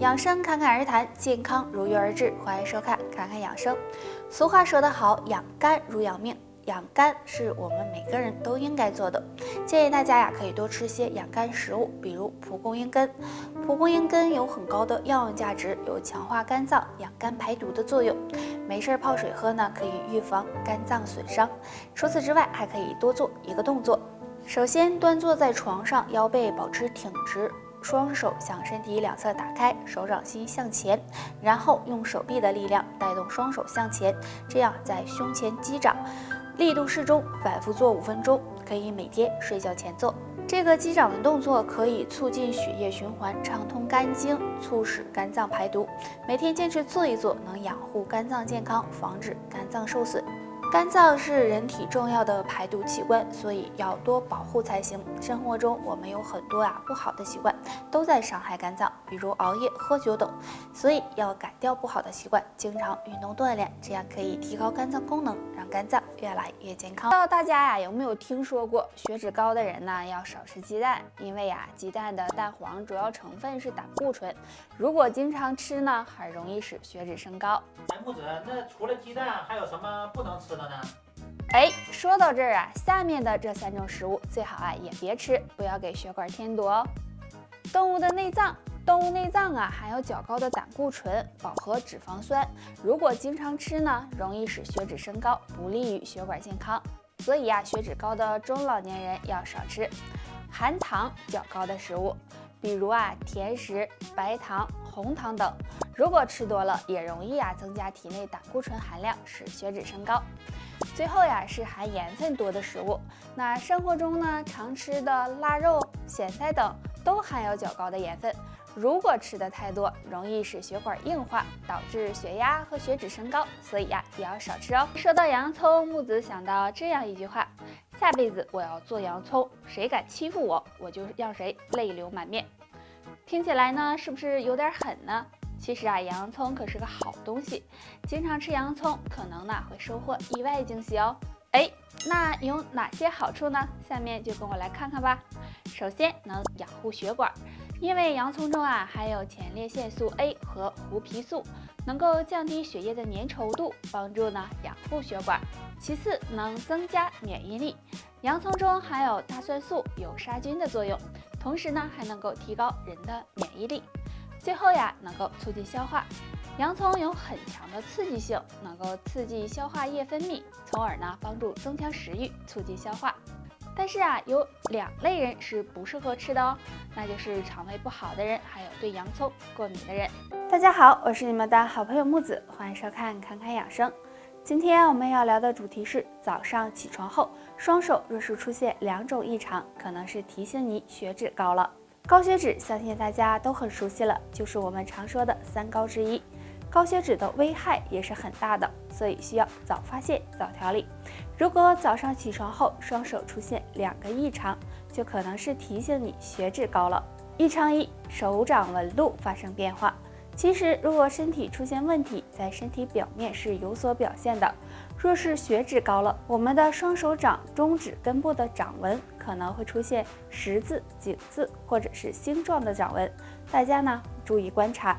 养生侃侃而谈，健康如约而至。欢迎收看《侃侃养生》。俗话说得好，养肝如养命。养肝是我们每个人都应该做的，建议大家可以多吃些养肝食物，比如蒲公英根。蒲公英根有很高的药用价值，有强化肝脏、养肝排毒的作用。没事泡水喝呢，可以预防肝脏损伤。除此之外，还可以多做一个动作。首先，端坐在床上，腰背保持挺直。双手向身体两侧打开，手掌心向前，然后用手臂的力量带动双手向前，这样在胸前击掌，力度适中，反复做5分钟，可以每天睡觉前做。这个击掌的动作可以促进血液循环，畅通肝经，促使肝脏排毒。每天坚持做一做，能养护肝脏健康，防止肝脏受损。肝脏是人体重要的排毒器官，所以要多保护才行。生活中我们有很多不好的习惯，都在伤害肝脏，比如熬夜、喝酒等，所以要改掉不好的习惯，经常运动锻炼，这样可以提高肝脏功能，让肝脏越来越健康。不知道大家有没有听说过，血脂高的人呢要少吃鸡蛋，因为鸡蛋的蛋黄主要成分是胆固醇，如果经常吃呢，很容易使血脂升高。木子，那除了鸡蛋还有什么不能吃的呢？说到这儿下面的这3种食物最好也别吃，不要给血管添堵哦。动物的内脏，动物内脏含有较高的胆固醇、饱和脂肪酸，如果经常吃呢，容易使血脂升高，不利于血管健康。所以血脂高的中老年人要少吃含糖较高的食物，比如甜食、白糖、红糖等，如果吃多了，也容易增加体内胆固醇含量，使血脂升高。最后是含盐分多的食物，那生活中呢常吃的腊肉、咸菜等都含有较高的盐分，如果吃的太多，容易使血管硬化，导致血压和血脂升高，所以也要少吃哦。说到洋葱，木子想到这样一句话：下辈子我要做洋葱，谁敢欺负我，我就让谁泪流满面。听起来呢，是不是有点狠呢？其实洋葱可是个好东西，经常吃洋葱可能会收获意外惊喜哦。那有哪些好处呢？下面就跟我来看看吧。首先能养护血管，因为洋葱中含有前列腺素 A 和胡皮素，能够降低血液的粘稠度，帮助养护血管。其次能增加免疫力，洋葱中含有大蒜素，有杀菌的作用，同时还能够提高人的免疫力。最后能够促进消化，洋葱有很强的刺激性，能够刺激消化液分泌，从而帮助增强食欲，促进消化。但是有2类人是不适合吃的哦，那就是肠胃不好的人，还有对洋葱过敏的人。大家好，我是你们的好朋友木子，欢迎收看侃侃养生。今天我们要聊的主题是早上起床后，双手若是出现2种异常，可能是提醒你血脂高了。高血脂相信大家都很熟悉了，就是我们常说的3高之一。高血脂的危害也是很大的，所以需要早发现早调理。如果早上起床后双手出现2个异常，就可能是提醒你血脂高了。异常1，手掌纹路发生变化。其实如果身体出现问题，在身体表面是有所表现的。若是血脂高了，我们的双手掌中指根部的掌纹可能会出现十字、井字或者是星状的掌纹，大家注意观察。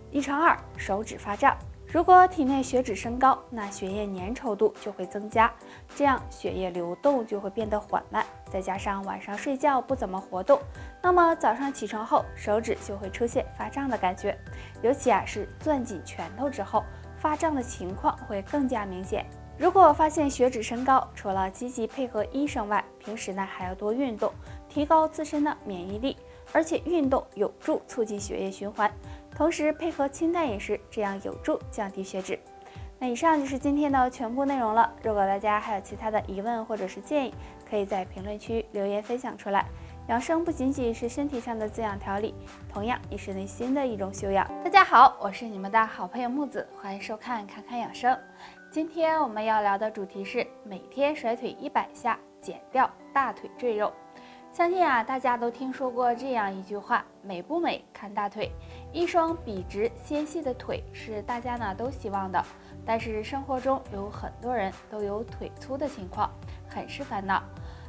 异常2，手指发胀。如果体内血脂升高，那血液粘稠度就会增加，这样血液流动就会变得缓慢，再加上晚上睡觉不怎么活动，那么早上起床后手指就会出现发胀的感觉，尤其是攥紧拳头之后，发胀的情况会更加明显。如果发现血脂升高，除了积极配合医生外，平时还要多运动，提高自身的免疫力，而且运动有助促进血液循环，同时配合清淡饮食，这样有助降低血脂。那以上就是今天的全部内容了。如果大家还有其他的疑问或者是建议，可以在评论区留言分享出来。养生不仅仅是身体上的滋养调理，同样也是内心的一种修养。大家好，我是你们的好朋友木子，欢迎收看侃侃养生。今天我们要聊的主题是每天甩腿100下，减掉大腿赘肉。相信大家都听说过这样一句话，美不美看大腿。一双笔直纤细的腿是大家都希望的，但是生活中有很多人都有腿粗的情况，很是烦恼。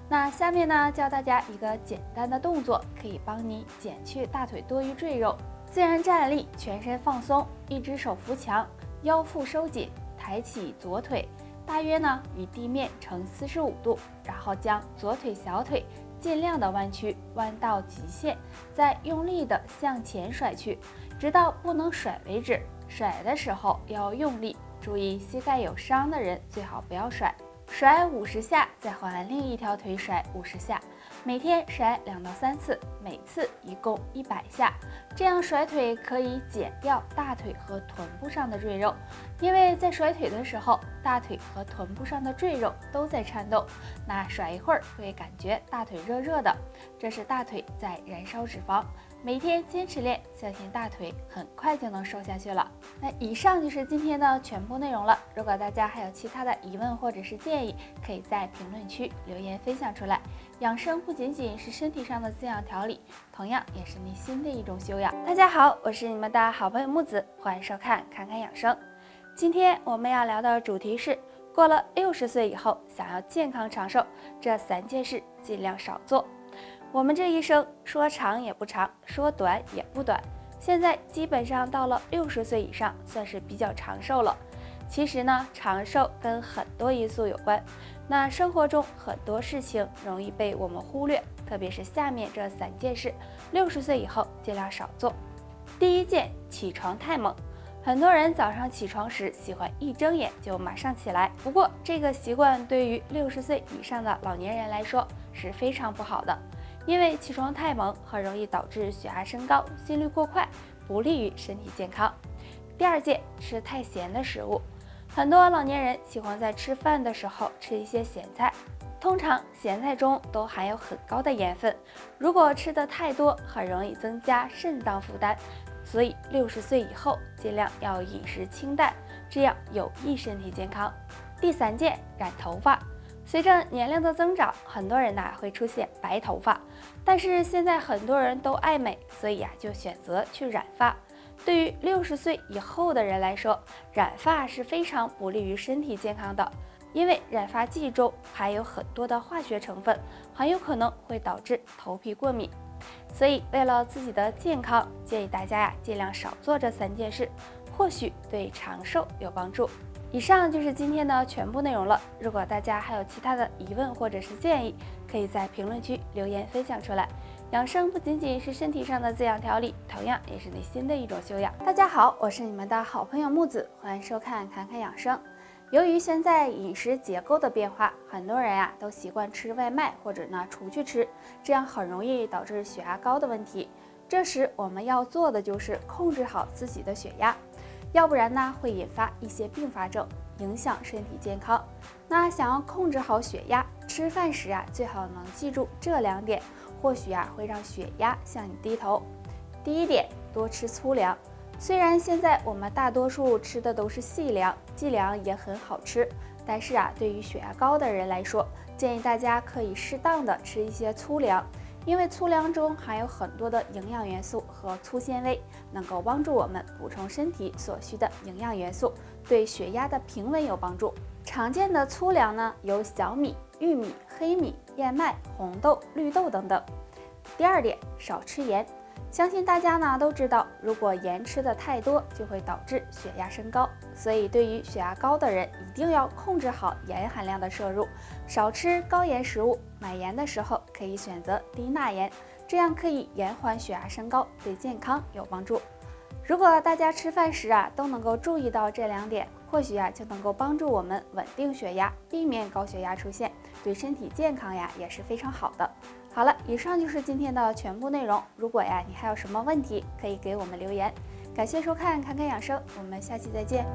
那下面教大家一个简单的动作，可以帮你减去大腿多余赘肉，自然站立，全身放松，一只手扶墙，腰腹收紧，抬起左腿，大约呢与地面呈45度，然后将左腿小腿尽量的弯曲，弯到极限，再用力的向前甩去，直到不能甩为止。甩的时候要用力，注意膝盖有伤的人最好不要甩。甩50下，再换另一条腿甩50下，每天甩2到3次，每次一共100下。这样甩腿可以减掉大腿和臀部上的赘肉，因为在甩腿的时候，大腿和臀部上的赘肉都在颤动，那甩一会儿会感觉大腿热热的，这是大腿在燃烧脂肪。每天坚持练，相信大腿很快就能瘦下去了。那以上就是今天的全部内容了。如果大家还有其他的疑问或者是建议，可以在评论区留言分享出来。养生不仅仅是身体上的滋养调理，同样也是内心的一种修养。大家好，我是你们的好朋友木子，欢迎收看侃侃养生。今天我们要聊的主题是，过了60岁以后，想要健康长寿，这3件事尽量少做。我们这一生说长也不长，说短也不短，现在基本上到了60岁以上，算是比较长寿了。其实呢，长寿跟很多因素有关，那生活中很多事情容易被我们忽略，特别是下面这3件事，60岁以后尽量少做。第一件，起床太猛。很多人早上起床时喜欢一睁眼就马上起来，不过这个习惯对于60岁以上的老年人来说是非常不好的。因为起床太猛，很容易导致血压升高、心率过快，不利于身体健康。第二件，吃太咸的食物。很多老年人喜欢在吃饭的时候吃一些咸菜，通常咸菜中都含有很高的盐分，如果吃的太多，很容易增加肾脏负担。所以60岁以后尽量要饮食清淡，这样有益身体健康。第3件，染头发。随着年龄的增长，很多人会出现白头发，但是现在很多人都爱美，所以就选择去染发。对于60岁以后的人来说，染发是非常不利于身体健康的，因为染发剂中含有很多的化学成分，很有可能会导致头皮过敏。所以为了自己的健康，建议大家尽量少做这3件事，或许对长寿有帮助。以上就是今天的全部内容了。如果大家还有其他的疑问或者是建议，可以在评论区留言分享出来。养生不仅仅是身体上的滋养调理，同样也是内心的一种修养。大家好，我是你们的好朋友木子，欢迎收看侃侃养生。由于现在饮食结构的变化，很多人都习惯吃外卖或者出去吃，这样很容易导致血压高的问题。这时我们要做的就是控制好自己的血压，要不然会引发一些并发症，影响身体健康。那想要控制好血压，吃饭时最好能记住这2点，或许会让血压向你低头。第一点，多吃粗粮。虽然现在我们大多数吃的都是细粮，细粮也很好吃，但是对于血压高的人来说，建议大家可以适当的吃一些粗粮。因为粗粮中含有很多的营养元素和粗纤维，能够帮助我们补充身体所需的营养元素，对血压的平稳有帮助。常见的粗粮有小米、玉米、黑米、燕麦、红豆、绿豆等等。第二点，少吃盐。相信大家都知道，如果盐吃的太多，就会导致血压升高，所以对于血压高的人，一定要控制好盐含量的摄入，少吃高盐食物。买盐的时候可以选择低钠盐，这样可以延缓血压升高，对健康有帮助。如果大家吃饭时都能够注意到这2点，或许就能够帮助我们稳定血压，避免高血压出现，对身体健康也是非常好的。好了，以上就是今天的全部内容。如果你还有什么问题，可以给我们留言。感谢收看侃侃养生，我们下期再见。